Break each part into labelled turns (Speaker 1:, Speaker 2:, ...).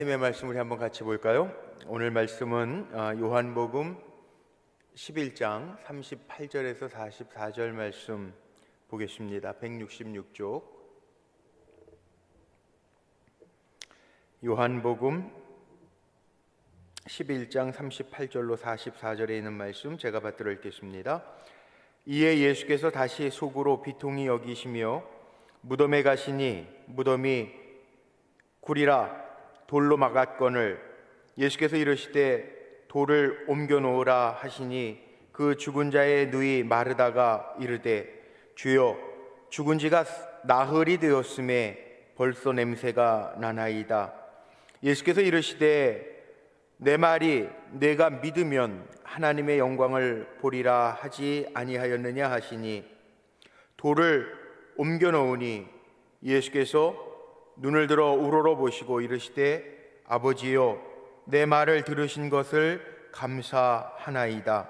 Speaker 1: 하나님의 말씀을 한번 같이 볼까요? 오늘 말씀은 요한복음 11장 38절에서 44절 말씀 보겠습니다. 166쪽 요한복음 11장 38절로 44절에 있는 말씀 제가 받들어 읽겠습니다. 이에 예수께서 다시 속으로 비통히 여기시며 무덤에 가시니 무덤이 굴이라 돌로 막았거늘 예수께서 이르시되 돌을 옮겨 놓으라 하시니 그 죽은 자의 누이 마르다가 이르되 주여 죽은 지가 나흘이 되었음에 벌써 냄새가 나나이다. 예수께서 이르시되 내 말이 내가 믿으면 하나님의 영광을 보리라 하지 아니하였느냐 하시니 돌을 옮겨 놓으니 예수께서 눈을 들어 우러러 보시고 이르시되 아버지여 내 말을 들으신 것을 감사하나이다.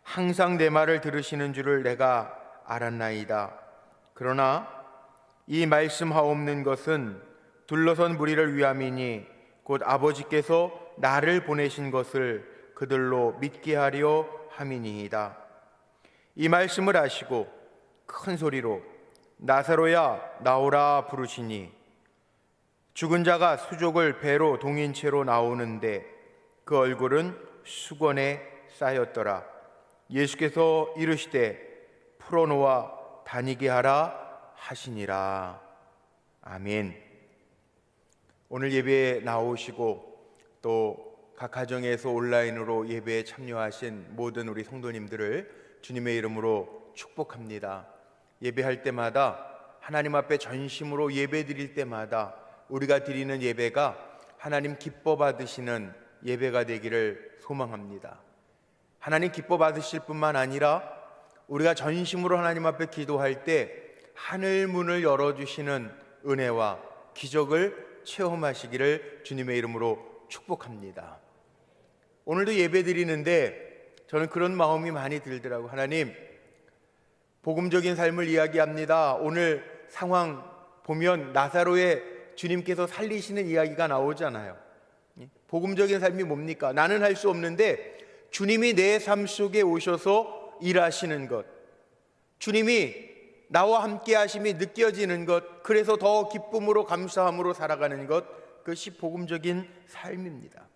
Speaker 1: 항상 내 말을 들으시는 줄을 내가 알았나이다. 그러나 이 말씀하옵는 것은 둘러선 무리를 위함이니 곧 아버지께서 나를 보내신 것을 그들로 믿게 하려 함이니이다. 이 말씀을 하시고 큰 소리로 나사로야 나오라 부르시니 죽은 자가 수족을 배로 동인 채로 나오는데 그 얼굴은 수건에 쌓였더라. 예수께서 이르시되 풀어놓아 다니게 하라 하시니라. 아멘. 오늘 예배에 나오시고 또 각 가정에서 온라인으로 예배에 참여하신 모든 우리 성도님들을 주님의 이름으로 축복합니다. 예배할 때마다 하나님 앞에 전심으로 예배 드릴 때마다 우리가 드리는 예배가 하나님 기뻐 받으시는 예배가 되기를 소망합니다. 하나님 기뻐 받으실 뿐만 아니라 우리가 전심으로 하나님 앞에 기도할 때 하늘 문을 열어주시는 은혜와 기적을 체험하시기를 주님의 이름으로 축복합니다. 오늘도 예배 드리는데 저는 그런 마음이 많이 들더라고요. 하나님, 복음적인 삶을 이야기합니다. 오늘 상황 보면 나사로의 주님께서 살리시는 이야기가 나오잖아요. 복음적인 삶이 뭡니까? 나는 할 수 없는데 주님이 내 삶 속에 오셔서 일하시는 것, 주님이 나와 함께 하심이 느껴지는 것, 그래서 더 기쁨으로 감사함으로 살아가는 것, 그것이 복음적인 삶입니다.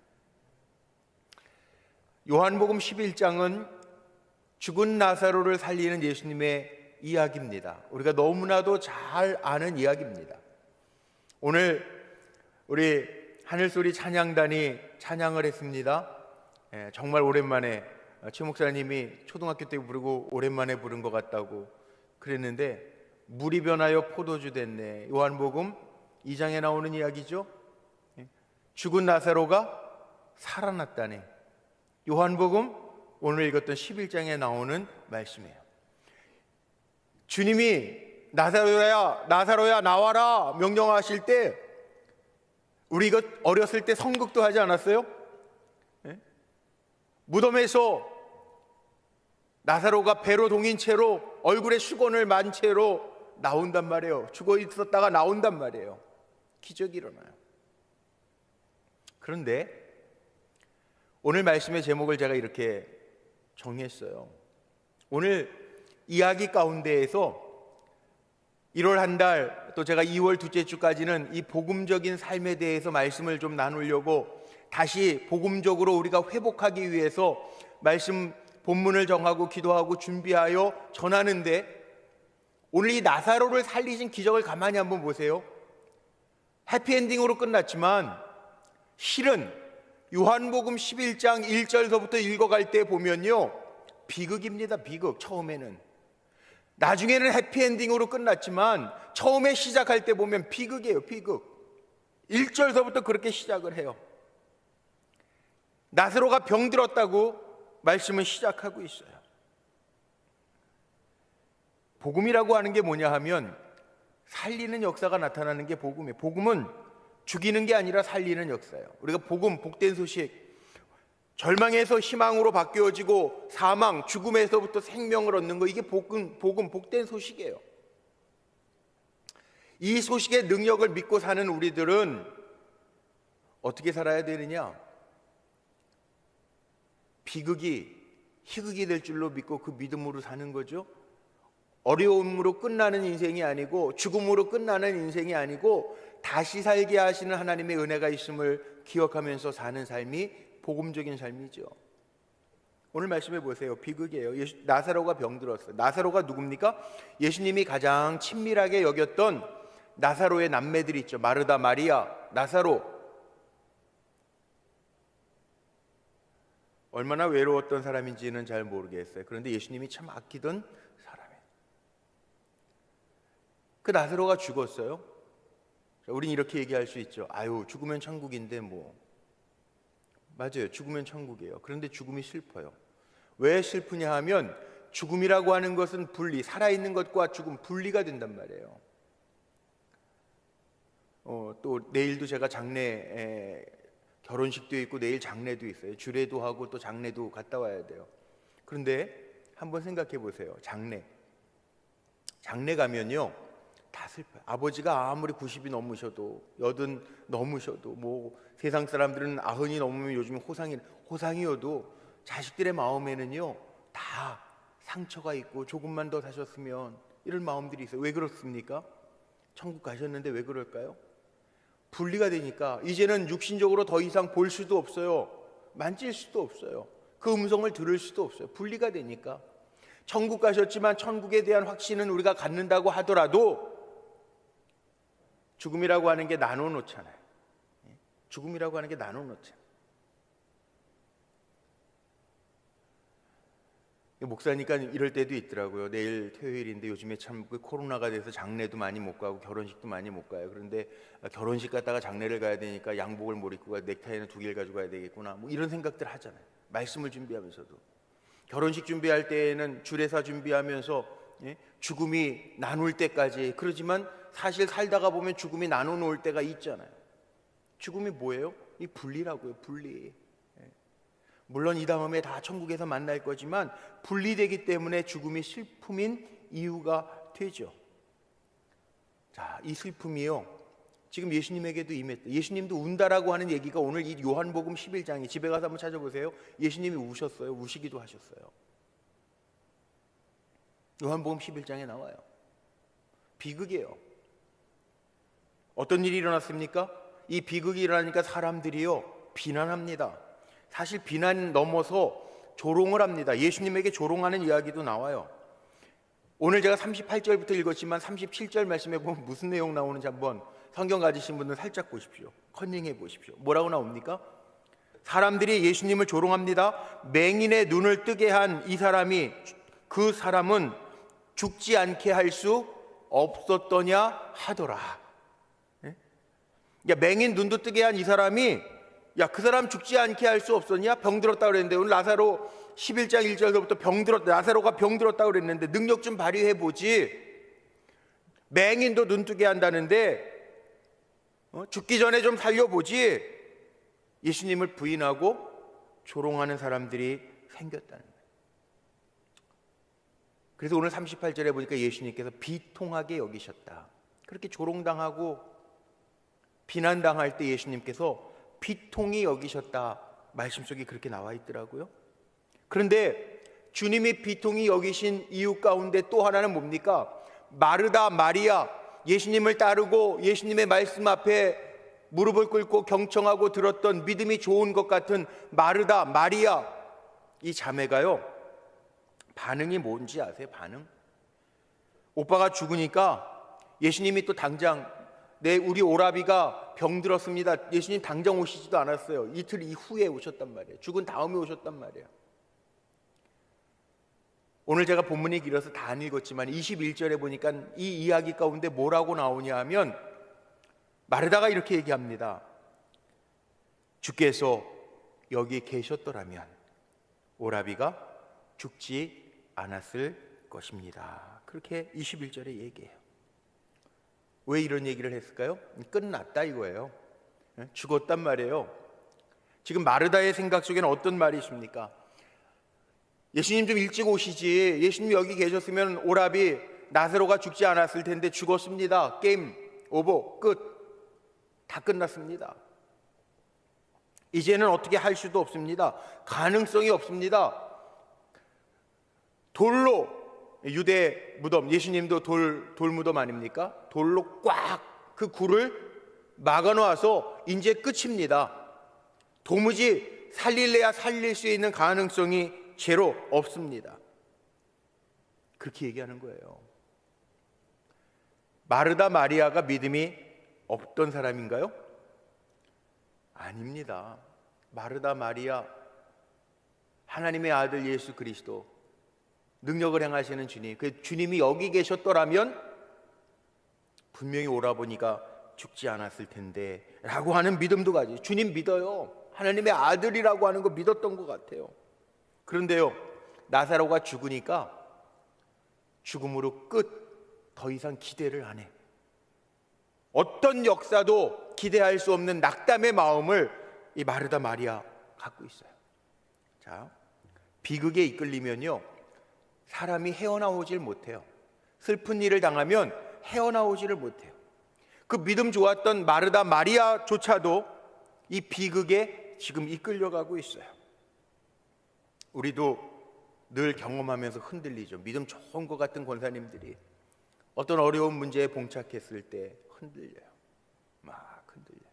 Speaker 1: 요한복음 11장은 죽은 나사로를 살리는 예수님의 이야기입니다. 우리가 너무나도 잘 아는 이야기입니다. 오늘 우리 하늘소리 찬양단이 찬양을 했습니다. 정말 오랜만에 최 목사님이 초등학교 때 부르고 오랜만에 부른 것 같다고 그랬는데 물이 변하여 포도주 됐네. 요한복음 2장에 나오는 이야기죠. 죽은 나사로가 살아났다네. 요한복음 오늘 읽었던 11장에 나오는 말씀이에요. 주님이 나사로야 나와라 명령하실 때 우리 이거 어렸을 때 성극도 하지 않았어요? 무덤에서 나사로가 배로 동인 채로 얼굴에 수건을 만 채로 나온단 말이에요. 죽어 있었다가 나온단 말이에요. 기적이 일어나요. 그런데 오늘 말씀의 제목을 제가 이렇게 정했어요. 오늘 이야기 가운데에서 1월 한 달, 또 제가 2월 둘째 주까지는 이 복음적인 삶에 대해서 말씀을 좀 나누려고 다시 복음적으로 우리가 회복하기 위해서 말씀 본문을 정하고 기도하고 준비하여 전하는데, 오늘 이 나사로를 살리신 기적을 가만히 한번 보세요. 해피엔딩으로 끝났지만 실은 요한복음 11장 1절서부터 읽어갈 때 보면요, 비극입니다. 비극. 처음에는, 나중에는 해피엔딩으로 끝났지만 처음에 시작할 때 보면 비극이에요. 비극. 1절서부터 그렇게 시작을 해요. 나사로가 병들었다고 말씀은 시작하고 있어요. 복음이라고 하는 게 뭐냐 하면 살리는 역사가 나타나는 게 복음이에요. 복음은 죽이는 게 아니라 살리는 역사예요. 우리가 복음, 복된 소식, 절망에서 희망으로 바뀌어지고 사망, 죽음에서부터 생명을 얻는 거, 이게 복음, 복된 소식이에요. 이 소식의 능력을 믿고 사는 우리들은 어떻게 살아야 되느냐? 비극이 희극이 될 줄로 믿고 그 믿음으로 사는 거죠. 어려움으로 끝나는 인생이 아니고 죽음으로 끝나는 인생이 아니고 다시 살게 하시는 하나님의 은혜가 있음을 기억하면서 사는 삶이 복음적인 삶이죠. 오늘 말씀해 보세요. 비극이에요. 나사로가 병들었어요. 나사로가 누굽니까? 예수님이 가장 친밀하게 여겼던 나사로의 남매들이 있죠. 마르다, 마리아, 나사로. 얼마나 외로웠던 사람인지는 잘 모르겠어요. 그런데 예수님이 참 아끼던 사람이에요. 그 나사로가 죽었어요. 우린 이렇게 얘기할 수 있죠. 아유, 죽으면 천국인데 뭐. 맞아요. 죽으면 천국이에요. 그런데 죽음이 슬퍼요. 왜 슬프냐 하면 죽음이라고 하는 것은 분리, 살아있는 것과 죽음 분리가 된단 말이에요. 또 내일도 제가 장례 결혼식도 있고 내일 장례도 있어요. 주례도 하고 또 장례도 갔다 와야 돼요. 그런데 한번 생각해 보세요. 장례 가면요 다 슬퍼요. 아버지가 아무리 90이 넘으셔도 80 넘으셔도 뭐 세상 사람들은 90이 넘으면 요즘 호상이어도 자식들의 마음에는요 다 상처가 있고 조금만 더 사셨으면 이런 마음들이 있어요. 왜 그렇습니까? 천국 가셨는데 왜 그럴까요? 분리가 되니까 이제는 육신적으로 더 이상 볼 수도 없어요. 만질 수도 없어요. 그 음성을 들을 수도 없어요. 분리가 되니까. 천국 가셨지만 천국에 대한 확신은 우리가 갖는다고 하더라도 죽음이라고 하는 게 나눠놓잖아요. 죽음이라고 하는 게 나눠놓잖아요. 목사니까 이럴 때도 있더라고요. 내일 토요일인데 요즘에 참 코로나가 돼서 장례도 많이 못 가고 결혼식도 많이 못 가요. 그런데 결혼식 갔다가 장례를 가야 되니까 양복을 못 입고 넥타이는 2개를 가져가야 되겠구나. 뭐 이런 생각들 하잖아요. 말씀을 준비하면서도. 결혼식 준비할 때에는 주례사 준비하면서 죽음이 나눌 때까지. 그러지만 사실 살다가 보면 죽음이 나눠놓을 때가 있잖아요. 죽음이 뭐예요? 이 분리라고요. 분리. 물론 이 다음에 다 천국에서 만날 거지만 분리되기 때문에 죽음이 슬픔인 이유가 되죠. 자, 이 슬픔이요 지금 예수님에게도 임했다. 예수님도 운다라고 하는 얘기가 오늘 이 요한복음 11장에 집에 가서 한번 찾아보세요. 예수님이 우셨어요. 우시기도 하셨어요. 요한복음 11장에 나와요. 비극이에요. 어떤 일이 일어났습니까? 이 비극이 일어나니까 사람들이요 비난합니다. 사실 비난 넘어서 조롱을 합니다. 예수님에게 조롱하는 이야기도 나와요. 오늘 제가 38절부터 읽었지만 37절 말씀해 보면 무슨 내용 나오는지 한번 성경 가지신 분들 살짝 보십시오. 컨닝해 보십시오. 뭐라고 나옵니까? 사람들이 예수님을 조롱합니다. 맹인의 눈을 뜨게 한 이 사람이 그 사람은 죽지 않게 할 수 없었더냐 하더라. 야, 맹인 눈도 뜨게 한 이 사람이 그 사람 죽지 않게 할 수 없었냐? 병들었다 그랬는데 오늘 나사로 11장 1절부터 나사로가 병들었다 그랬는데 능력 좀 발휘해 보지. 맹인도 눈 뜨게 한다는데 죽기 전에 좀 살려보지. 예수님을 부인하고 조롱하는 사람들이 생겼다는 거예요. 그래서 오늘 38절에 보니까 예수님께서 비통하게 여기셨다. 그렇게 조롱당하고 비난당할 때 예수님께서 비통히 여기셨다. 말씀 속에 그렇게 나와 있더라고요. 그런데 주님이 비통히 여기신 이유 가운데 또 하나는 뭡니까? 마르다, 마리아, 예수님을 따르고 예수님의 말씀 앞에 무릎을 꿇고 경청하고 들었던 믿음이 좋은 것 같은 마르다, 마리아, 이 자매가요 반응이 뭔지 아세요? 반응? 오빠가 죽으니까 예수님이 또 당장 우리 오라비가 병들었습니다. 예수님 당장 오시지도 않았어요. 이틀 이후에 오셨단 말이에요. 죽은 다음에 오셨단 말이에요. 오늘 제가 본문이 길어서 다 안 읽었지만 21절에 보니까 이 이야기 가운데 뭐라고 나오냐 하면 마르다가 이렇게 얘기합니다. 주께서 여기 계셨더라면 오라비가 죽지 않았을 것입니다. 그렇게 21절에 얘기해요. 왜 이런 얘기를 했을까요? 끝났다 이거예요. 죽었단 말이에요. 지금 마르다의 생각 속에는 어떤 말이 있습니까? 예수님 좀 일찍 오시지. 예수님 여기 계셨으면 오라비 나사로가 죽지 않았을 텐데 죽었습니다. 게임 오버 끝. 다 끝났습니다. 이제는 어떻게 할 수도 없습니다. 가능성이 없습니다. 돌로, 유대 무덤, 예수님도 돌 무덤 아닙니까? 돌로 꽉 그 굴을 막아놓아서 이제 끝입니다. 도무지 살릴래야 살릴 수 있는 가능성이 제로 없습니다. 그렇게 얘기하는 거예요. 마르다 마리아가 믿음이 없던 사람인가요? 아닙니다. 마르다 마리아, 하나님의 아들 예수 그리스도, 능력을 행하시는 주님, 그 주님이 여기 계셨더라면 분명히 오라버니가 죽지 않았을 텐데 라고 하는 믿음도 가지고, 주님 믿어요, 하나님의 아들이라고 하는 거 믿었던 것 같아요. 그런데요, 나사로가 죽으니까 죽음으로 끝, 더 이상 기대를 안 해. 어떤 역사도 기대할 수 없는 낙담의 마음을 이 마르다 마리아 갖고 있어요. 자, 비극에 이끌리면요, 사람이 헤어나오질 못해요. 슬픈 일을 당하면 헤어나오지를 못해요. 그 믿음 좋았던 마르다 마리아조차도 이 비극에 지금 이끌려가고 있어요. 우리도 늘 경험하면서 흔들리죠. 믿음 좋은 것 같은 권사님들이 어떤 어려운 문제에 봉착했을 때 흔들려요. 막 흔들려요.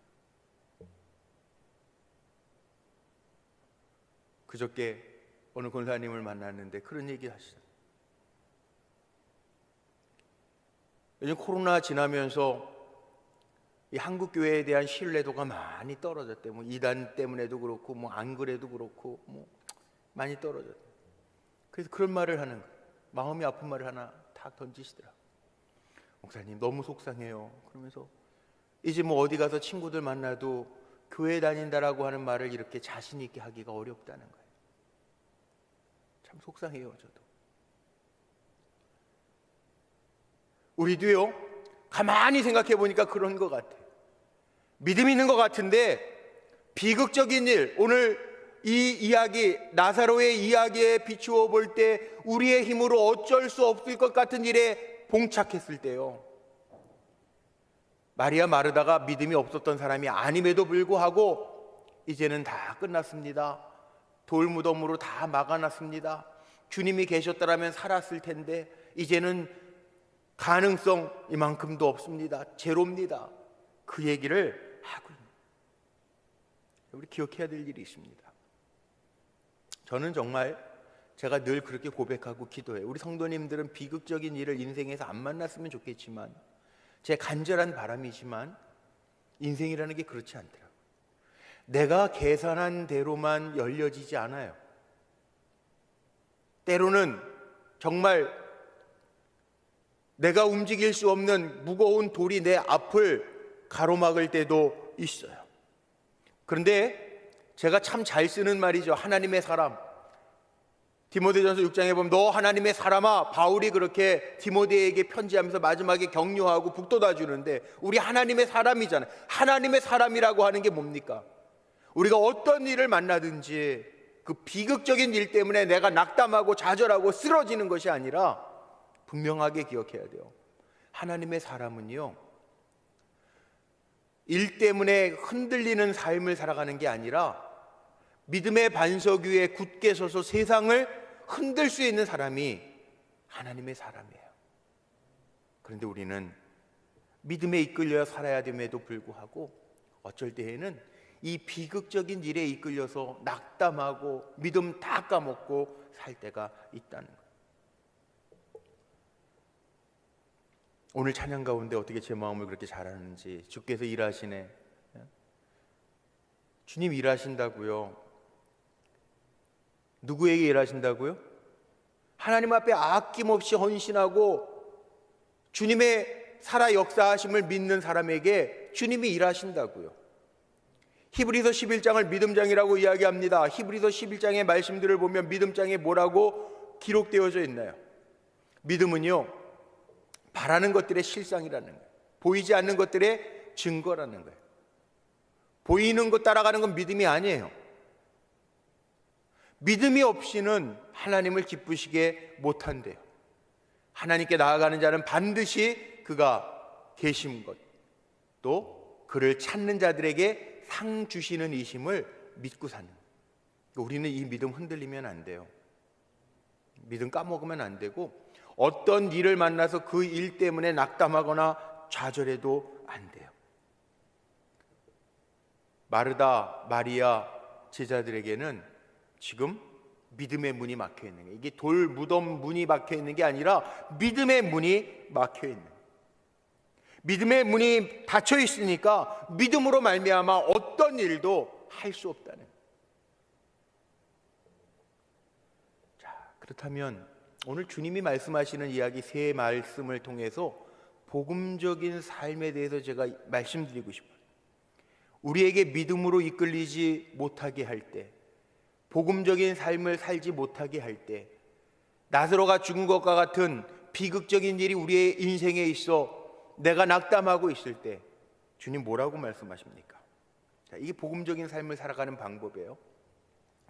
Speaker 1: 그저께 어느 권사님을 만났는데 그런 얘기 하시더라고요. 요즘 코로나 지나면서 이 한국 교회에 대한 신뢰도가 많이 떨어졌대. 뭐 이단 때문에도 그렇고, 뭐 안 그래도 그렇고, 뭐 많이 떨어졌대. 그래서 그런 말을 하는 거예요. 마음이 아픈 말을 하나 탁 던지시더라고요. 목사님 너무 속상해요. 그러면서 이제 뭐 어디 가서 친구들 만나도 교회 다닌다라고 하는 말을 이렇게 자신 있게 하기가 어렵다는 거예요. 참 속상해요, 저도. 우리도요, 가만히 생각해 보니까 그런 것 같아요. 믿음 있는 것 같은데 비극적인 일, 오늘 이 이야기, 나사로의 이야기에 비추어 볼 때 우리의 힘으로 어쩔 수 없을 것 같은 일에 봉착했을 때요, 마리아 마르다가 믿음이 없었던 사람이 아님에도 불구하고 이제는 다 끝났습니다. 돌무덤으로 다 막아놨습니다. 주님이 계셨더라면 살았을 텐데 이제는 가능성 이만큼도 없습니다. 제로입니다. 그 얘기를 하고 있는, 우리 기억해야 될 일이 있습니다. 저는 정말 제가 늘 그렇게 고백하고 기도해요. 우리 성도님들은 비극적인 일을 인생에서 안 만났으면 좋겠지만, 제 간절한 바람이지만 인생이라는 게 그렇지 않더라고요. 내가 계산한 대로만 열려지지 않아요. 때로는 정말 내가 움직일 수 없는 무거운 돌이 내 앞을 가로막을 때도 있어요. 그런데 제가 참 잘 쓰는 말이죠. 하나님의 사람. 디모데전서 6장에 보면 너 하나님의 사람아, 바울이 그렇게 디모데에게 편지하면서 마지막에 격려하고 북돋아 주는데, 우리 하나님의 사람이잖아요. 하나님의 사람이라고 하는 게 뭡니까? 우리가 어떤 일을 만나든지 그 비극적인 일 때문에 내가 낙담하고 좌절하고 쓰러지는 것이 아니라 분명하게 기억해야 돼요. 하나님의 사람은요, 일 때문에 흔들리는 삶을 살아가는 게 아니라 믿음의 반석 위에 굳게 서서 세상을 흔들 수 있는 사람이 하나님의 사람이에요. 그런데 우리는 믿음에 이끌려 살아야 됨에도 불구하고 어쩔 때에는 이 비극적인 일에 이끌려서 낙담하고 믿음 다 까먹고 살 때가 있다는 거예요. 오늘 찬양 가운데 어떻게 제 마음을 그렇게 잘하는지, 주께서 일하시네. 주님 일하신다고요. 누구에게 일하신다고요? 하나님 앞에 아낌없이 헌신하고 주님의 살아 역사하심을 믿는 사람에게 주님이 일하신다고요. 히브리서 11장을 믿음장이라고 이야기합니다. 히브리서 11장의 말씀들을 보면 믿음장에 뭐라고 기록되어져 있나요? 믿음은요, 바라는 것들의 실상이라는 거예요. 보이지 않는 것들의 증거라는 거예요. 보이는 것 따라가는 건 믿음이 아니에요. 믿음이 없이는 하나님을 기쁘시게 못한대요. 하나님께 나아가는 자는 반드시 그가 계신 것, 또 그를 찾는 자들에게 상 주시는 이심을 믿고 사는. 우리는 이 믿음 흔들리면 안 돼요. 믿음 까먹으면 안 되고, 어떤 일을 만나서 그 일 때문에 낙담하거나 좌절해도 안 돼요. 마르다, 마리아 제자들에게는 지금 믿음의 문이 막혀 있는 거예요. 이게 돌 무덤 문이 막혀 있는 게 아니라 믿음의 문이 막혀 있는 거예요. 믿음의 문이 닫혀 있으니까 믿음으로 말미암아 어떤 일도 할 수 없다는 거예요. 자, 그렇다면 오늘 주님이 말씀하시는 이야기 세 말씀을 통해서 복음적인 삶에 대해서 제가 말씀드리고 싶어요. 우리에게 믿음으로 이끌리지 못하게 할 때, 복음적인 삶을 살지 못하게 할 때, 나사로가 죽은 것과 같은 비극적인 일이 우리의 인생에 있어 내가 낙담하고 있을 때 주님 뭐라고 말씀하십니까? 자, 이게 복음적인 삶을 살아가는 방법이에요.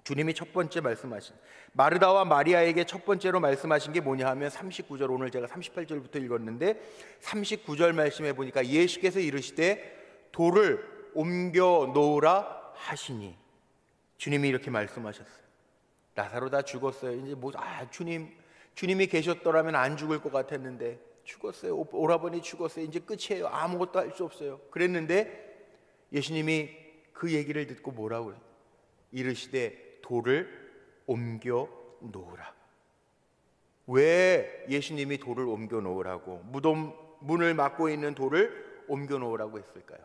Speaker 1: 주님이 첫 번째 말씀하신, 마르다와 마리아에게 첫 번째로 말씀하신 게 뭐냐 하면 39절, 오늘 제가 38절부터 읽었는데 39절 말씀해 보니까 예수께서 이르시되 돌을 옮겨 놓으라 하시니, 주님이 이렇게 말씀하셨어요. 나사로 다 죽었어요. 이제 주님이 계셨더라면 안 죽을 것 같았는데 죽었어요. 오라버니 죽었어요. 이제 끝이에요. 아무것도 할 수 없어요. 그랬는데 예수님이 그 얘기를 듣고 뭐라고 그래요? 이르시되 돌을 옮겨 놓으라. 왜 예수님이 돌을 옮겨 놓으라고, 무덤 문을 막고 있는 돌을 옮겨 놓으라고 했을까요?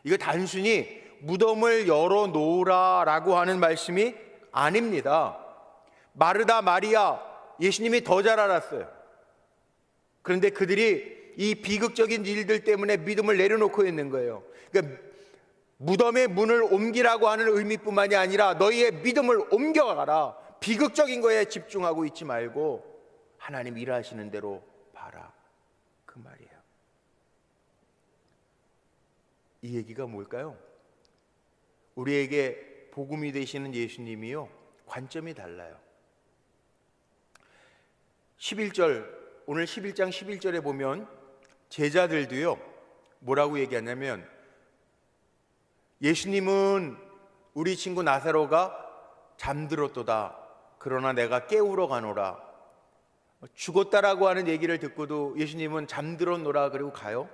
Speaker 1: 이거 단순히 무덤을 열어 놓으라라고 하는 말씀이 아닙니다. 마르다, 마리아, 예수님이 더 잘 알았어요. 그런데 그들이 이 비극적인 일들 때문에 믿음을 내려놓고 있는 거예요. 그러니까 무덤의 문을 옮기라고 하는 의미뿐만이 아니라 너희의 믿음을 옮겨가라. 비극적인 거에 집중하고 있지 말고 하나님 일하시는 대로 봐라, 그 말이에요. 이 얘기가 뭘까요? 우리에게 복음이 되시는 예수님이요, 관점이 달라요. 11절, 오늘 11장 11절에 보면 제자들도요 뭐라고 얘기하냐면, 예수님은 우리 친구 나사로가 잠들었도다. 그러나 내가 깨우러 가노라. 죽었다라고 하는 얘기를 듣고도 예수님은 잠들었노라 그리고 가요.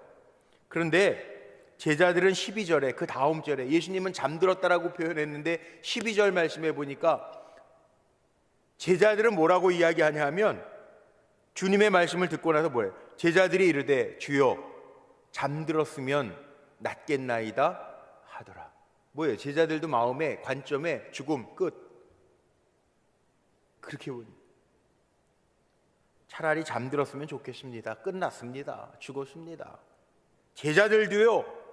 Speaker 1: 그런데 제자들은 12절에, 그 다음 절에 예수님은 잠들었다라고 표현했는데 12절 말씀해 보니까 제자들은 뭐라고 이야기하냐면, 주님의 말씀을 듣고 나서 뭐예요? 제자들이 이르되 주여 잠들었으면 낫겠나이다 하더라. 뭐예요? 제자들도 마음에, 관점에 죽음, 끝, 그렇게 보니 차라리 잠들었으면 좋겠습니다. 끝났습니다. 죽었습니다. 제자들도요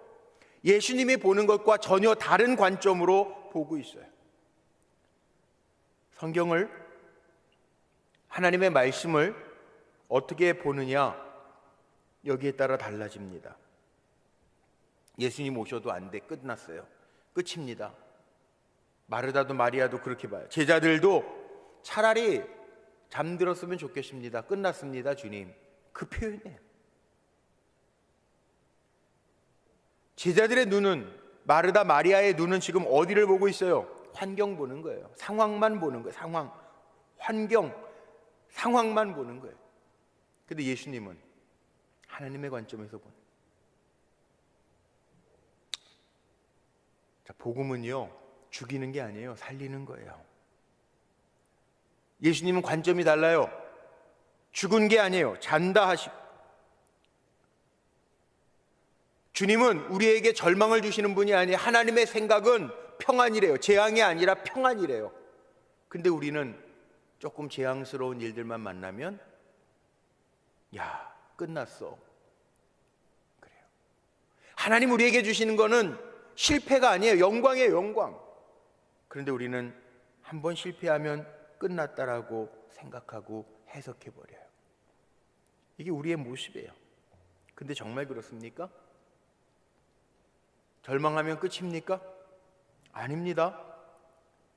Speaker 1: 예수님이 보는 것과 전혀 다른 관점으로 보고 있어요. 성경을, 하나님의 말씀을 어떻게 보느냐, 여기에 따라 달라집니다. 예수님 오셔도 안 돼, 끝났어요, 끝입니다. 마르다도 마리아도 그렇게 봐요. 제자들도 차라리 잠들었으면 좋겠습니다. 끝났습니다, 주님, 그 표현이에요. 제자들의 눈은, 마르다 마리아의 눈은 지금 어디를 보고 있어요? 환경 보는 거예요. 상황만 보는 거예요. 상황, 환경, 상황만 보는 거예요. 근데 예수님은 하나님의 관점에서 보는. 자, 복음은요 죽이는 게 아니에요, 살리는 거예요. 예수님은 관점이 달라요. 죽은 게 아니에요, 잔다 하시고. 주님은 우리에게 절망을 주시는 분이 아니에요. 하나님의 생각은 평안이래요. 재앙이 아니라 평안이래요. 근데 우리는 조금 재앙스러운 일들만 만나면 야, 끝났어, 그래요. 하나님 우리에게 주시는 거는 실패가 아니에요, 영광이에요, 영광. 그런데 우리는 한번 실패하면 끝났다라고 생각하고 해석해버려요. 이게 우리의 모습이에요. 근데 정말 그렇습니까? 절망하면 끝입니까? 아닙니다.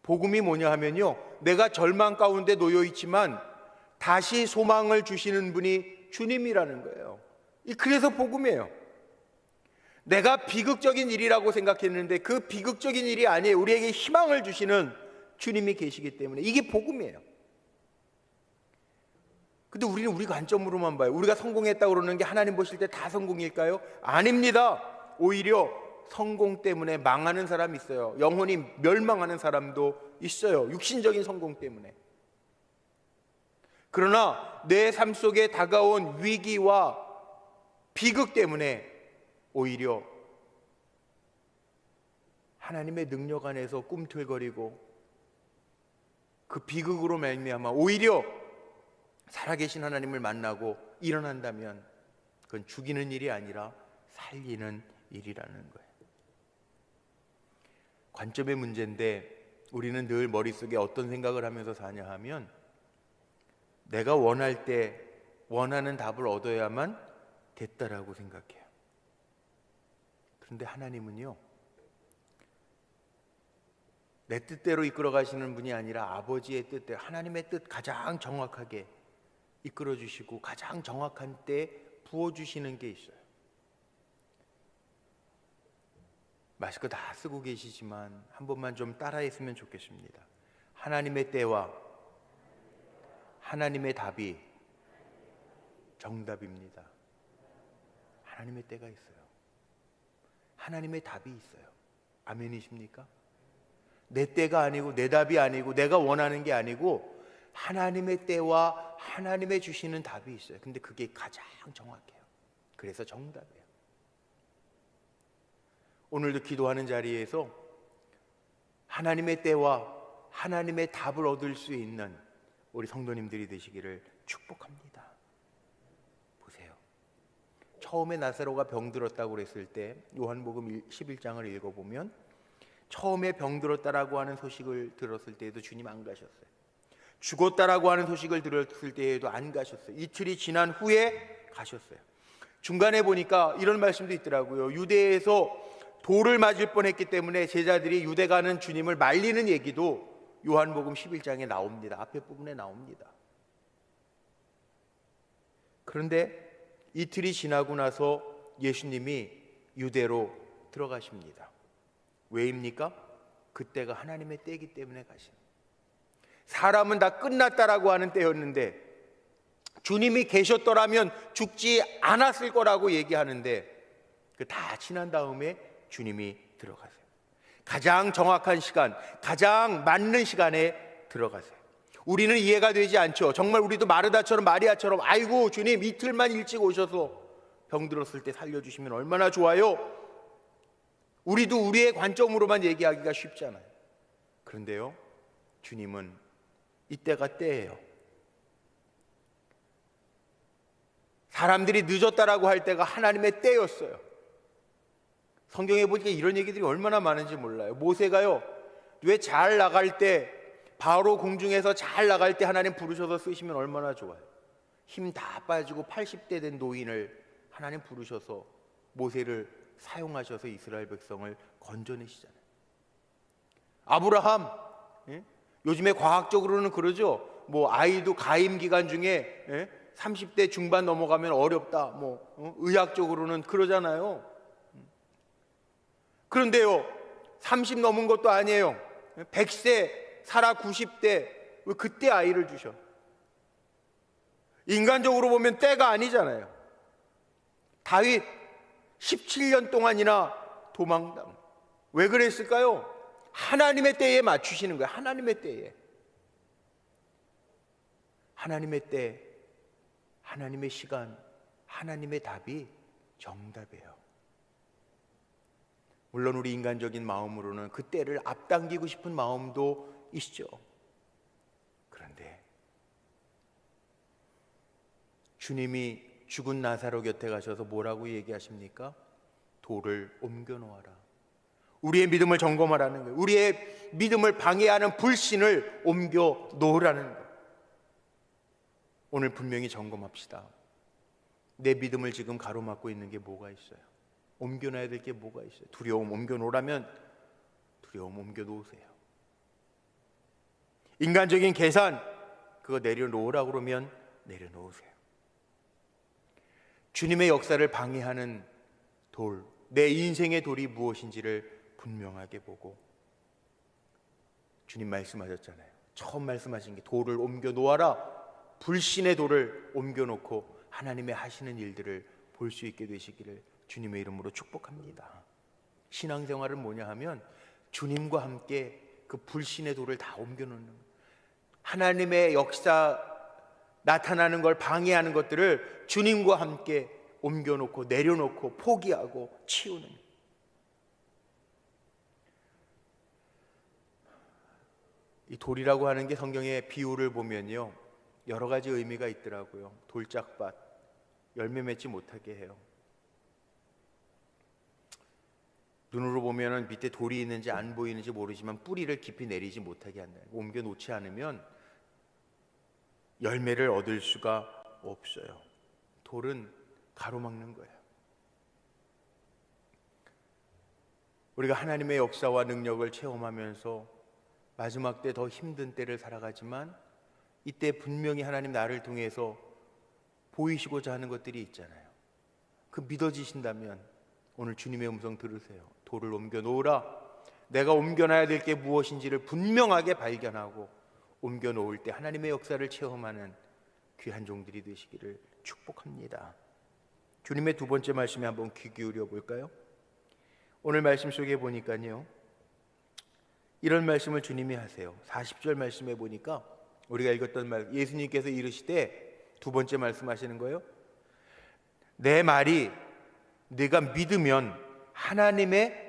Speaker 1: 복음이 뭐냐 하면요, 내가 절망 가운데 놓여 있지만 다시 소망을 주시는 분이 주님이라는 거예요. 그래서 복음이에요. 내가 비극적인 일이라고 생각했는데 그 비극적인 일이 아니에요. 우리에게 희망을 주시는 주님이 계시기 때문에 이게 복음이에요. 근데 우리는 우리 관점으로만 봐요. 우리가 성공했다고 그러는 게 하나님 보실 때 다 성공일까요? 아닙니다. 오히려 성공 때문에 망하는 사람이 있어요. 영혼이 멸망하는 사람도 있어요. 육신적인 성공 때문에. 그러나 내 삶 속에 다가온 위기와 비극 때문에 오히려 하나님의 능력 안에서 꿈틀거리고 그 비극으로 말미암아 오히려 살아계신 하나님을 만나고 일어난다면 그건 죽이는 일이 아니라 살리는 일이라는 거예요. 관점의 문제인데 우리는 늘 머릿속에 어떤 생각을 하면서 사냐 하면 내가 원할 때 원하는 답을 얻어야만 됐다라고 생각해요. 그런데 하나님은요, 내 뜻대로 이끌어 가시는 분이 아니라 아버지의 뜻대로 하나님의 뜻 가장 정확하게 이끌어 주시고 가장 정확한 때 부어 주시는 게 있어요. 마스크 다 쓰고 계시지만 한 번만 좀 따라했으면 좋겠습니다. 하나님의 때와 하나님의 답이 정답입니다. 하나님의 때가 있어요. 하나님의 답이 있어요. 아멘이십니까? 내 때가 아니고 내 답이 아니고 내가 원하는 게 아니고 하나님의 때와 하나님의 주시는 답이 있어요. 근데 그게 가장 정확해요. 그래서 정답이에요. 오늘도 기도하는 자리에서 하나님의 때와 하나님의 답을 얻을 수 있는 우리 성도님들이 되시기를 축복합니다. 보세요. 처음에 나사로가 병들었다고 그랬을 때 요한복음 11장을 읽어보면 처음에 병들었다라고 하는 소식을 들었을 때에도 주님 안 가셨어요. 죽었다라고 하는 소식을 들었을 때에도 안 가셨어요. 이틀이 지난 후에 가셨어요. 중간에 보니까 이런 말씀도 있더라고요. 유대에서 돌을 맞을 뻔했기 때문에 제자들이 유대 가는 주님을 말리는 얘기도 요한복음 11장에 나옵니다. 앞에 부분에 나옵니다. 그런데 이틀이 지나고 나서 예수님이 유대로 들어가십니다. 왜입니까? 그때가 하나님의 때이기 때문에 가십니다. 사람은 다 끝났다라고 하는 때였는데 주님이 계셨더라면 죽지 않았을 거라고 얘기하는데 그 다 지난 다음에 주님이 들어가세요. 가장 정확한 시간, 가장 맞는 시간에 들어가세요. 우리는 이해가 되지 않죠. 정말 우리도 마르다처럼 마리아처럼 아이고 주님 이틀만 일찍 오셔서 병들었을 때 살려주시면 얼마나 좋아요. 우리도 우리의 관점으로만 얘기하기가 쉽잖아요. 그런데요, 주님은 이때가 때예요. 사람들이 늦었다라고 할 때가 하나님의 때였어요. 성경에 보니까 이런 얘기들이 얼마나 많은지 몰라요. 모세가요, 왜 잘 나갈 때 바로 공중에서 잘 나갈 때 하나님 부르셔서 쓰시면 얼마나 좋아요. 힘 다 빠지고 80대 된 노인을 하나님 부르셔서 모세를 사용하셔서 이스라엘 백성을 건져내시잖아요. 아브라함, 요즘에 과학적으로는 그러죠. 뭐 아이도 가임 기간 중에 30대 중반 넘어가면 어렵다. 의학적으로는 그러잖아요. 그런데요, 30 넘은 것도 아니에요. 100세 살아 90대 왜 그때 아이를 주셔? 인간적으로 보면 때가 아니잖아요. 다윗 17년 동안이나 도망당. 왜 그랬을까요? 하나님의 때에 맞추시는 거예요. 하나님의 때에. 하나님의 때, 하나님의 시간, 하나님의 답이 정답이에요. 물론 우리 인간적인 마음으로는 그 때를 앞당기고 싶은 마음도 있죠. 그런데 주님이 죽은 나사로 곁에 가셔서 뭐라고 얘기하십니까? 돌을 옮겨 놓아라. 우리의 믿음을 점검하라는 거예요. 우리의 믿음을 방해하는 불신을 옮겨 놓으라는 거예요. 오늘 분명히 점검합시다. 내 믿음을 지금 가로막고 있는 게 뭐가 있어요? 옮겨놔야 될 게 뭐가 있어요? 두려움 옮겨놓으라면 두려움 옮겨놓으세요. 인간적인 계산 그거 내려놓으라고 그러면 내려놓으세요. 주님의 역사를 방해하는 돌 내 인생의 돌이 무엇인지를 분명하게 보고. 주님 말씀하셨잖아요. 처음 말씀하신 게 돌을 옮겨 놓아라. 불신의 돌을 옮겨 놓고 하나님의 하시는 일들을 볼 수 있게 되시기를 주님의 이름으로 축복합니다. 신앙생활은 뭐냐 하면 주님과 함께 그 불신의 돌을 다 옮겨 놓는, 하나님의 역사 나타나는 걸 방해하는 것들을 주님과 함께 옮겨 놓고 내려놓고 포기하고 치우는. 이 돌이라고 하는 게 성경의 비유를 보면요, 여러 가지 의미가 있더라고요. 돌짝밭, 열매 맺지 못하게 해요. 눈으로 보면은 밑에 돌이 있는지 안 보이는지 모르지만 뿌리를 깊이 내리지 못하게 한다. 옮겨 놓지 않으면 열매를 얻을 수가 없어요. 돌은 가로막는 거예요. 우리가 하나님의 역사와 능력을 체험하면서 마지막 때 더 힘든 때를 살아가지만 이때 분명히 하나님 나를 통해서 보이시고자 하는 것들이 있잖아요. 그 믿어지신다면 오늘 주님의 음성 들으세요. 돌을 옮겨 놓으라. 내가 옮겨놔야 될 게 무엇인지를 분명하게 발견하고 옮겨 놓을 때 하나님의 역사를 체험하는 귀한 종들이 되시기를 축복합니다. 주님의 두 번째 말씀에 한번 귀 기울여 볼까요? 오늘 말씀 속에 보니까요, 이런 말씀을 주님이 하세요. 40절 말씀에 보니까 우리가 읽었던 말, 예수님께서 이르시되 두 번째 말씀하시는 거예요. 내 말이 네가 믿으면 하나님의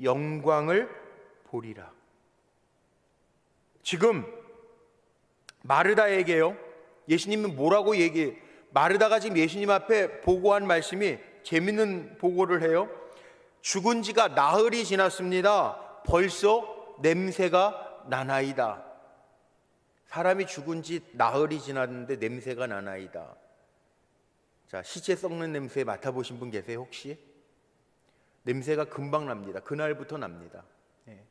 Speaker 1: 영광을 보리라. 지금 마르다에게요, 예수님은 뭐라고 얘기해? 마르다가 지금 예수님 앞에 보고한 말씀이 재밌는 보고를 해요. 죽은 지가 나흘이 지났습니다. 벌써 냄새가 나나이다. 사람이 죽은 지 나흘이 지났는데 냄새가 나나이다. 자, 시체 썩는 냄새 맡아보신 분 계세요 혹시? 냄새가 금방 납니다. 그날부터 납니다. 네.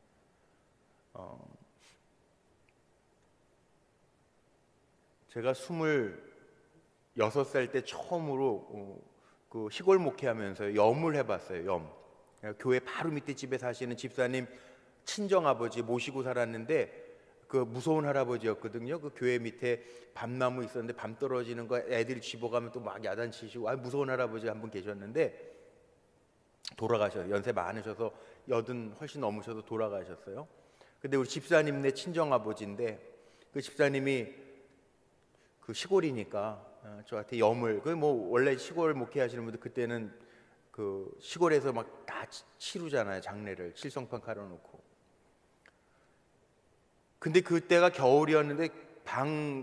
Speaker 1: 제가 26살 때 처음으로 그 시골 목회하면서 염을 해봤어요. 염. 교회 바로 밑에 집에 사시는 집사님 친정아버지 모시고 살았는데, 그 무서운 할아버지였거든요. 그 교회 밑에 밤나무 있었는데 밤 떨어지는 거 애들이 집어가면 또 막 야단치시고, 무서운 할아버지 한 분 계셨는데 돌아가셔요. 연세 많으셔서 80 훨씬 넘으셔서 돌아가셨어요. 근데 우리 집사님네 친정아버지인데, 그 집사님이 그 시골이니까 저한테 염을, 그 뭐 원래 시골 목회하시는 분들 그때는 그 시골에서 막 다 치르잖아요. 장례를 칠성판 깔아놓고. 근데 그때가 겨울이었는데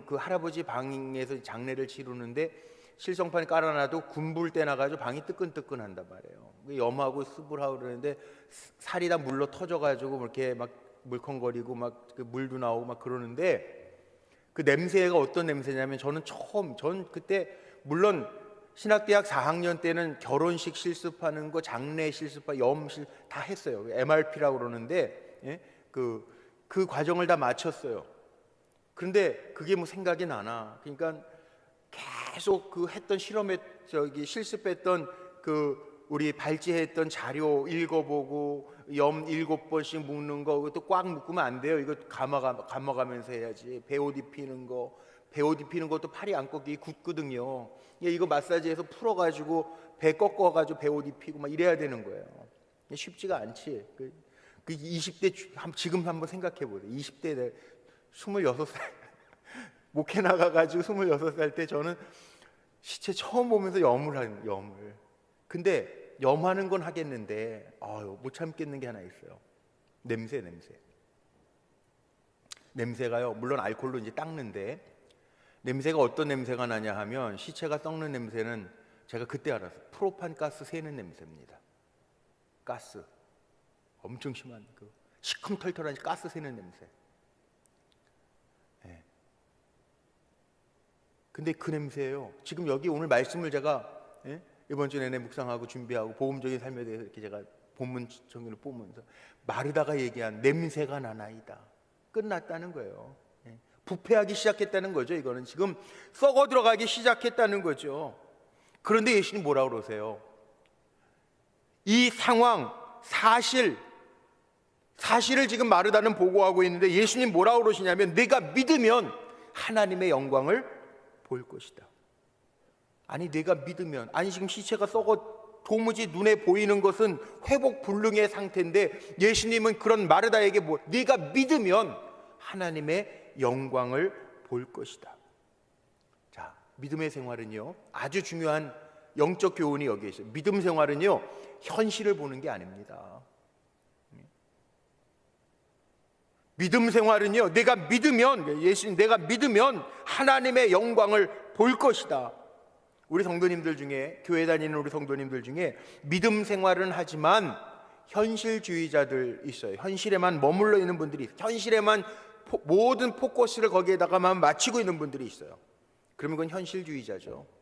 Speaker 1: 그 할아버지 방에서 장례를 치르는데 실성판 깔아놔도 군불 때 나가지고 방이 뜨끈뜨끈한단 말이에요. 염하고 습을하고 그러는데 살이 다 물러 터져가지고 이렇게 막 물컹거리고 막 그 물도 나오고 막 그러는데, 그 냄새가 어떤 냄새냐면, 전 그때 물론 신학대학 4학년 때는 결혼식 실습하는 거, 장례 실습하고 염실 다 했어요. MRP라고 그러는데, 예? 그 과정을 다 마쳤어요. 그런데 그게 뭐 생각이 나나? 그러니까 계속 그 했던 실습했던 그 우리 발제했던 자료 읽어보고 염 7번씩 묶는 거, 그것도 꽉 묶으면 안 돼요. 이거 감아가면서 해야지. 배옷 입히는 것도 팔이 안 꺾이게 굳거든요. 이거 마사지해서 풀어가지고 배 꺾어가지고 배옷 입히고 막 이래야 되는 거예요. 쉽지가 않지. 그 20대 지금 한번 생각해 보세요. 20대 26살 목회 나가가지고 26살 때 저는 시체 처음 보면서 염을. 근데 염하는 건 하겠는데 못 참겠는 게 하나 있어요. 냄새가요. 물론 알코올로 이제 닦는데, 냄새가 어떤 냄새가 나냐 하면, 시체가 썩는 냄새는 제가 그때 알았어요. 프로판 가스 새는 냄새입니다. 가스. 엄청 심한 그 시큼털털한 가스 새는 냄새. 네. 근데 그 냄새예요. 지금 여기 오늘 말씀을 제가 이번 주 내내 묵상하고 준비하고 복음적인 삶에 대해서 이렇게 제가 본문 정리를 보면서 마르다가 얘기한 냄새가 나나이다. 끝났다는 거예요. 부패하기 시작했다는 거죠. 이거는 지금 썩어 들어가기 시작했다는 거죠. 그런데 예수님 뭐라고 그러세요? 이 상황, 사실을 지금 마르다는 보고하고 있는데 예수님 뭐라고 그러시냐면 네가 믿으면 하나님의 영광을 볼 것이다. 아니 네가 믿으면, 아니 지금 시체가 썩어 도무지 눈에 보이는 것은 회복 불능의 상태인데 예수님은 그런 마르다에게 네가 믿으면 하나님의 영광을 볼 것이다. 자, 믿음의 생활은요, 아주 중요한 영적 교훈이 여기에 있어요. 믿음 생활은요, 현실을 보는 게 아닙니다. 믿음 생활은요, 내가 믿으면, 예수님 내가 믿으면 하나님의 영광을 볼 것이다. 우리 성도님들 중에, 교회 다니는 우리 성도님들 중에 믿음 생활은 하지만 현실주의자들 있어요. 현실에만 머물러 있는 분들이 있어요. 현실에만 모든 포커스를 거기에다가만 맞추고 있는 분들이 있어요. 그러면 그건 현실주의자죠.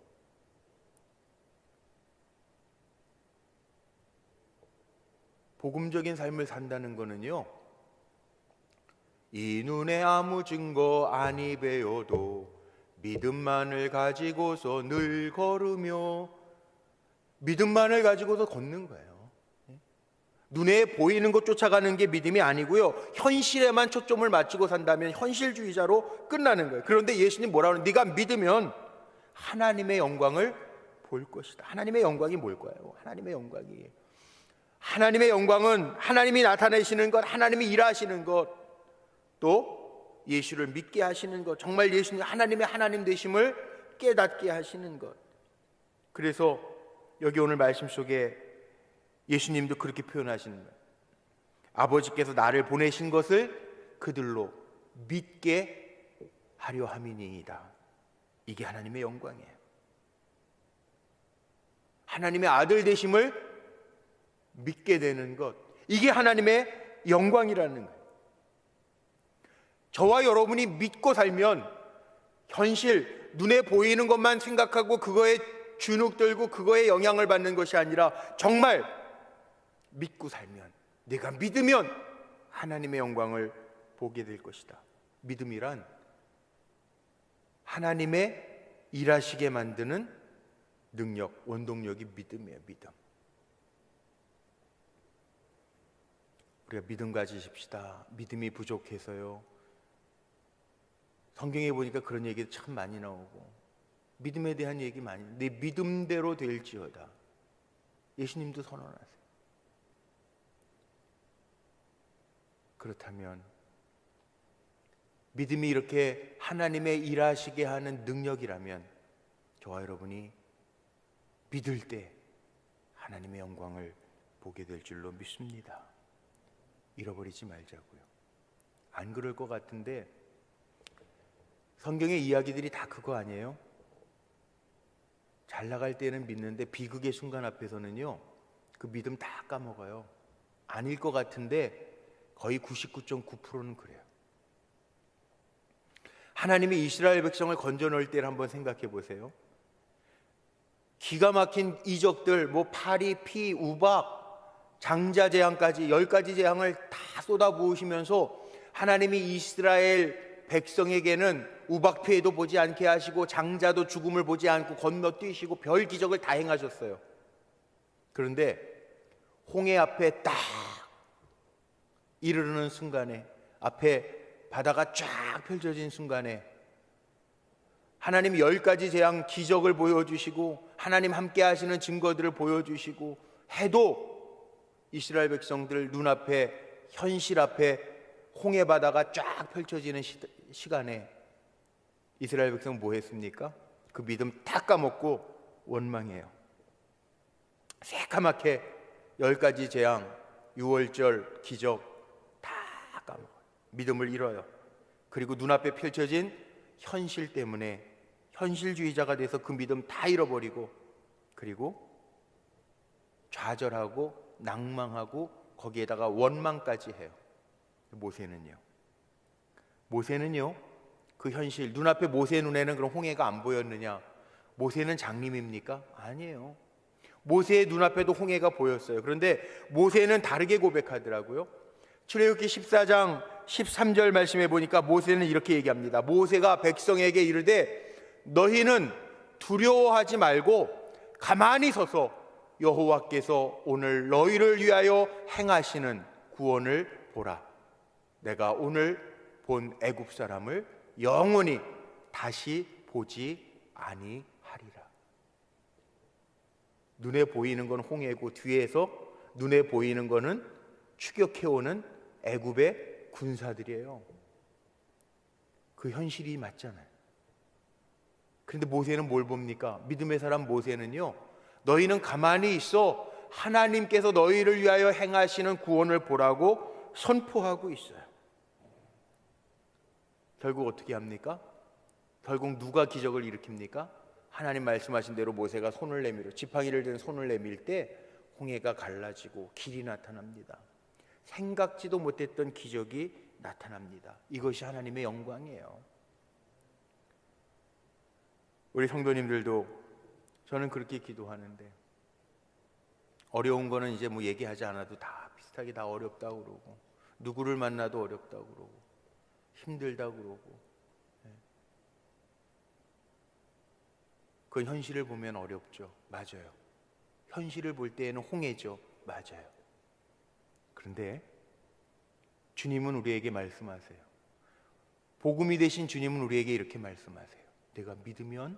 Speaker 1: 복음적인 삶을 산다는 거는요, 이 눈에 아무 증거 아니 배워도 믿음만을 가지고서 늘 걸으며, 믿음만을 가지고서 걷는 거예요. 눈에 보이는 것 쫓아가는 게 믿음이 아니고요, 현실에만 초점을 맞추고 산다면 현실주의자로 끝나는 거예요. 그런데 예수님 뭐라고 하는, 네가 믿으면 하나님의 영광을 볼 것이다. 하나님의 영광이 뭘까요? 하나님의 영광은 하나님이 나타내시는 것, 하나님이 일하시는 것, 또 예수를 믿게 하시는 것, 정말 예수님 하나님의 하나님 되심을 깨닫게 하시는 것. 그래서 여기 오늘 말씀 속에 예수님도 그렇게 표현하시는 거예요. 아버지께서 나를 보내신 것을 그들로 믿게 하려 함이니이다. 이게 하나님의 영광이에요. 하나님의 아들 되심을 믿게 되는 것, 이게 하나님의 영광이라는 거예요. 저와 여러분이 믿고 살면 현실, 눈에 보이는 것만 생각하고 그거에 주눅들고 그거에 영향을 받는 것이 아니라 정말 믿고 살면, 내가 믿으면 하나님의 영광을 보게 될 것이다. 믿음이란 하나님의 일하시게 만드는 능력, 원동력이 믿음이에요. 믿음. 우리가 믿음 가지십시다. 믿음이 부족해서요, 성경에 보니까 그런 얘기 참 많이 나오고, 믿음에 대한 얘기 많이, 내 믿음대로 될지어다. 예수님도 선언하세요. 그렇다면 믿음이 이렇게 하나님의 일하시게 하는 능력이라면 저와 여러분이 믿을 때 하나님의 영광을 보게 될 줄로 믿습니다. 잃어버리지 말자고요. 안 그럴 것 같은데 성경의 이야기들이 다 그거 아니에요? 잘 나갈 때는 믿는데 비극의 순간 앞에서는요, 그 믿음 다 까먹어요. 아닐 것 같은데 거의 99.9%는 그래요. 하나님이 이스라엘 백성을 건져 넣을 때를 한번 생각해 보세요. 기가 막힌 이적들, 파리, 피, 우박, 장자 재앙까지 10가지 재앙을 다 쏟아부으시면서 하나님이 이스라엘 백성에게는 우박 피해도 보지 않게 하시고 장자도 죽음을 보지 않고 건너뛰시고 별 기적을 다 행하셨어요. 그런데 홍해 앞에 딱 이르르는 순간에, 앞에 바다가 쫙 펼쳐진 순간에 하나님 10가지 재앙 기적을 보여주시고 하나님 함께 하시는 증거들을 보여주시고 해도 이스라엘 백성들 눈앞에, 현실 앞에 홍해 바다가 쫙 펼쳐지는 시간에 이스라엘 백성 뭐 했습니까? 그 믿음 다 까먹고 원망해요. 새까맣게 10가지 재앙, 유월절 기적 다 까먹어요. 믿음을 잃어요. 그리고 눈앞에 펼쳐진 현실 때문에 현실주의자가 돼서 그 믿음 다 잃어버리고, 그리고 좌절하고 낭망하고 거기에다가 원망까지 해요. 모세는요 그 현실, 눈앞에 모세 눈에는 그런 홍해가 안 보였느냐? 모세는 장님입니까? 아니에요. 모세의 눈앞에도 홍해가 보였어요. 그런데 모세는 다르게 고백하더라고요. 출애굽기 14장 13절 말씀해 보니까 모세는 이렇게 얘기합니다. 모세가 백성에게 이르되 너희는 두려워하지 말고 가만히 서서 여호와께서 오늘 너희를 위하여 행하시는 구원을 보라. 내가 오늘 본 애굽 사람을 영원히 다시 보지 아니하리라. 눈에 보이는 건 홍해고 뒤에서 눈에 보이는 거는 추격해오는 애굽의 군사들이에요. 그 현실이 맞잖아요. 그런데 모세는 뭘 봅니까? 믿음의 사람 모세는요, 너희는 가만히 있어 하나님께서 너희를 위하여 행하시는 구원을 보라고 선포하고 있어요. 결국 어떻게 합니까? 결국 누가 기적을 일으킵니까? 하나님 말씀하신 대로 모세가 손을 내밀어 지팡이를 든 손을 내밀 때 홍해가 갈라지고 길이 나타납니다. 생각지도 못했던 기적이 나타납니다. 이것이 하나님의 영광이에요. 우리 성도님들도 저는 그렇게 기도하는데, 어려운 거는 이제 뭐 얘기하지 않아도 다 비슷하게 다 어렵다고 그러고, 누구를 만나도 어렵다고 그러고, 힘들다고 그러고, 그 현실을 보면 어렵죠. 맞아요. 현실을 볼 때에는 홍해죠. 맞아요. 그런데 주님은 우리에게 말씀하세요. 복음이 되신 주님은 우리에게 이렇게 말씀하세요. 내가 믿으면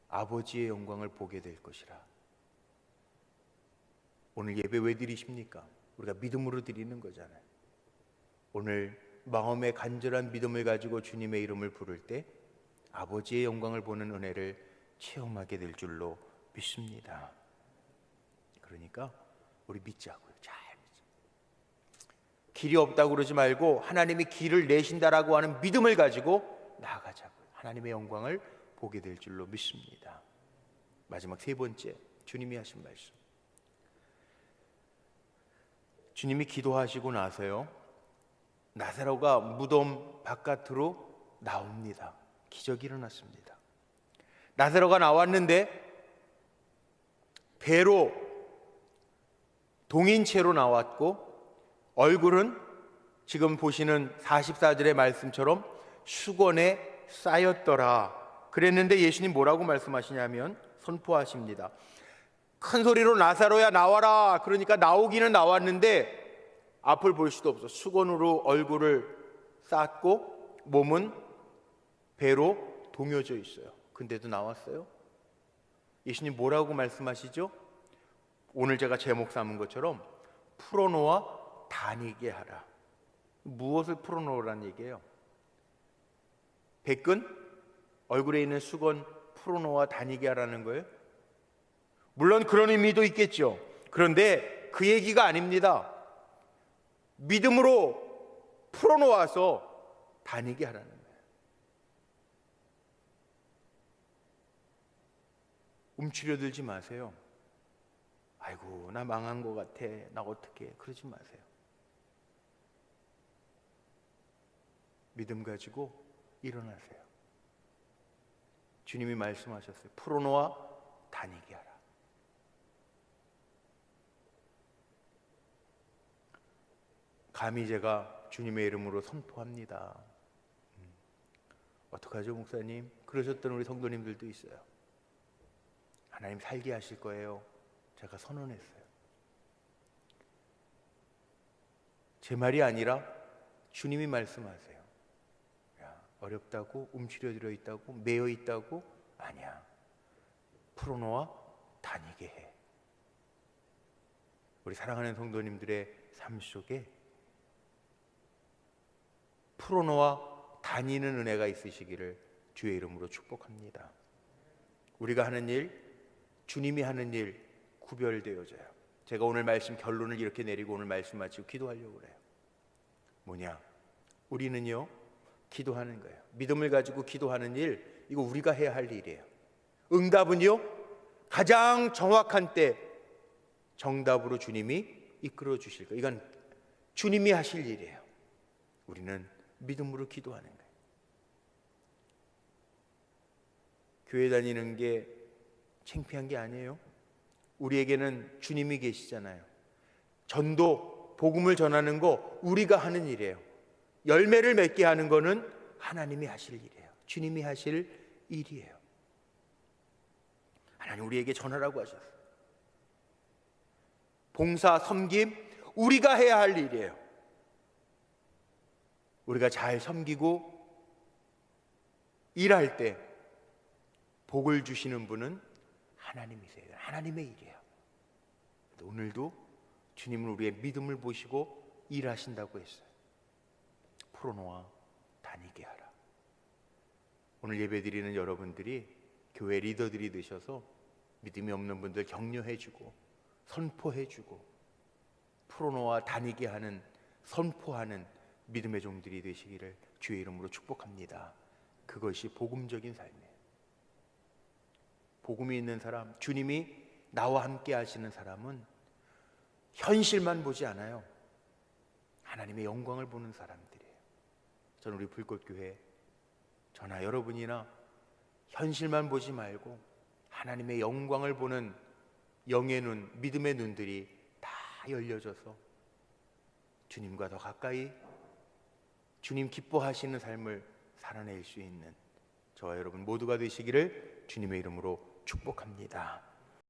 Speaker 1: 아버지의 영광을 보게 될 것이라. 오늘 예배 왜 드리십니까? 우리가 믿음으로 드리는 거잖아요. 오늘 마음의 간절한 믿음을 가지고 주님의 이름을 부를 때 아버지의 영광을 보는 은혜를 체험하게 될 줄로 믿습니다. 그러니까 우리 믿자고요. 잘 믿자. 길이 없다고 그러지 말고 하나님이 길을 내신다라고 하는 믿음을 가지고 나아가자고요. 하나님의 영광을 보게 될 줄로 믿습니다. 마지막 세 번째, 주님이 하신 말씀. 주님이 기도하시고 나서요, 나사로가 무덤 바깥으로 나옵니다. 기적이 일어났습니다. 나사로가 나왔는데 배로 동인체로 나왔고, 얼굴은 지금 보시는 44절의 말씀처럼 수건에 쌓였더라 그랬는데, 예수님 뭐라고 말씀하시냐면 선포하십니다. 큰 소리로 나사로야 나와라. 그러니까 나오기는 나왔는데 앞을 볼 수도 없어. 수건으로 얼굴을 쌌고 몸은 배로 동여져 있어요. 근데도 나왔어요. 예수님 뭐라고 말씀하시죠? 오늘 제가 제목 삼은 것처럼 풀어놓아 다니게 하라. 무엇을 풀어놓으라는 얘기예요? 백근? 얼굴에 있는 수건 풀어놓아 다니게 하라는 거예요? 물론 그런 의미도 있겠죠. 그런데 그 얘기가 아닙니다. 믿음으로 풀어놓아서 다니게 하라는 거예요. 움츠려들지 마세요. 아이고 나 망한 것 같아, 나 어떡해, 그러지 마세요. 믿음 가지고 일어나세요. 주님이 말씀하셨어요. 풀어놓아 다니게 하라. 감히 제가 주님의 이름으로 선포합니다. 어떡하죠 목사님? 그러셨던 우리 성도님들도 있어요. 하나님 살게 하실 거예요. 제가 선언했어요. 제 말이 아니라 주님이 말씀하세요. 야, 어렵다고, 움츠려들어 있다고, 매여 있다고? 아니야. 풀어놓아 다니게 해. 우리 사랑하는 성도님들의 삶 속에 풀어놓아 다니는 은혜가 있으시기를 주의 이름으로 축복합니다. 우리가 하는 일, 주님이 하는 일 구별되어져요. 제가 오늘 말씀 결론을 이렇게 내리고 오늘 말씀 마치고 기도하려고 그래요. 뭐냐? 우리는요 기도하는 거예요. 믿음을 가지고 기도하는 일, 이거 우리가 해야 할 일이에요. 응답은요 가장 정확한 때 정답으로 주님이 이끌어 주실 거예요. 이건 주님이 하실 일이에요. 우리는 믿음으로 기도하는 거예요. 교회 다니는 게 창피한 게 아니에요. 우리에게는 주님이 계시잖아요. 전도, 복음을 전하는 거 우리가 하는 일이에요. 열매를 맺게 하는 거는 하나님이 하실 일이에요. 주님이 하실 일이에요. 하나님 우리에게 전하라고 하셨어요. 봉사, 섬김, 우리가 해야 할 일이에요. 우리가 잘 섬기고 일할 때 복을 주시는 분은 하나님이세요. 하나님의 일이에요. 오늘도 주님은 우리의 믿음을 보시고 일하신다고 했어요. 풀어놓아 다니게 하라. 오늘 예배드리는 여러분들이 교회 리더들이 되셔서 믿음이 없는 분들 격려해주고 선포해주고 풀어놓아 다니게 하는, 선포하는 믿음의 종들이 되시기를 주의 이름으로 축복합니다. 그것이 복음적인 삶이에요. 복음이 있는 사람, 주님이 나와 함께 하시는 사람은 현실만 보지 않아요. 하나님의 영광을 보는 사람들이에요. 저는 우리 불꽃교회, 저나 여러분이나 현실만 보지 말고 하나님의 영광을 보는 영의 눈, 믿음의 눈들이 다 열려져서 주님과 더 가까이 주님 기뻐하시는 삶을 살아낼 수 있는 저와 여러분 모두가 되시기를 주님의 이름으로 축복합니다.